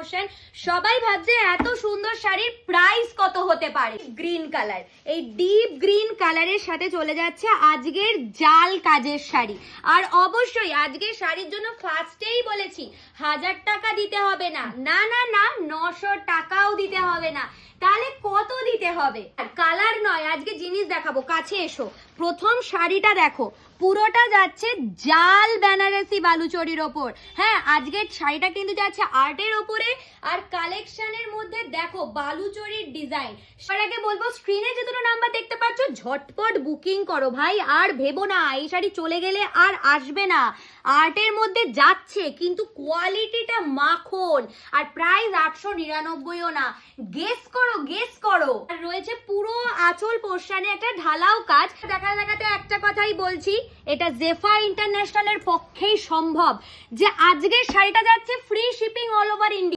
Portion. সবাই ভাবছে এত সুন্দর শাড়ির প্রাইস কত হতে পারে। গ্রিন কালার, এই ডিপ গ্রিন কালারের সাথে চলে যাচ্ছে আজকের জাল কাজের শাড়ি। আর অবশ্যই আজকের শাড়ির জন্য ফার্স্টেই বলেছি 1000 টাকা দিতে হবে না, না না না 900 টাকাও দিতে হবে না। তাহলে কত দিতে হবে? কালার নয়, আজকে জিনিস দেখাবো, কাছে এসো। প্রথম শাড়িটা দেখো, পুরোটা যাচ্ছে জাল বেনারসি বালুচরীর ওপর। হ্যাঁ, আজকের শাড়িটা কিন্তু যাচ্ছে আর্টের ওপরে, আর কালেকশনের মধ্যে দেখো বালুচরীর ডিজাইন। সবার আগে বলবো, স্ক্রিনে যে দুটো নাম্বার দেখতে পাচ্ছ, ঝটপট বুকিং করো ভাই। আর ভেবো না এই শাড়ি চলে গেলে আর আসবে না। আর্টের মধ্যে যাচ্ছে, কিন্তু কোয়ালিটিটা মাখন, আর প্রাইস 899ও না। গেস করো, গেস করো। আর রয়েছে পুরো আঁচল পোর্শনে একটা ঢালাও কাজ। দেখাতে একটা কথাই বলছি, এটা জেফার ইন্টারন্যাশনালের পক্ষেই সম্ভব যে আজকের শাড়িটা যাচ্ছে free shipping all over India.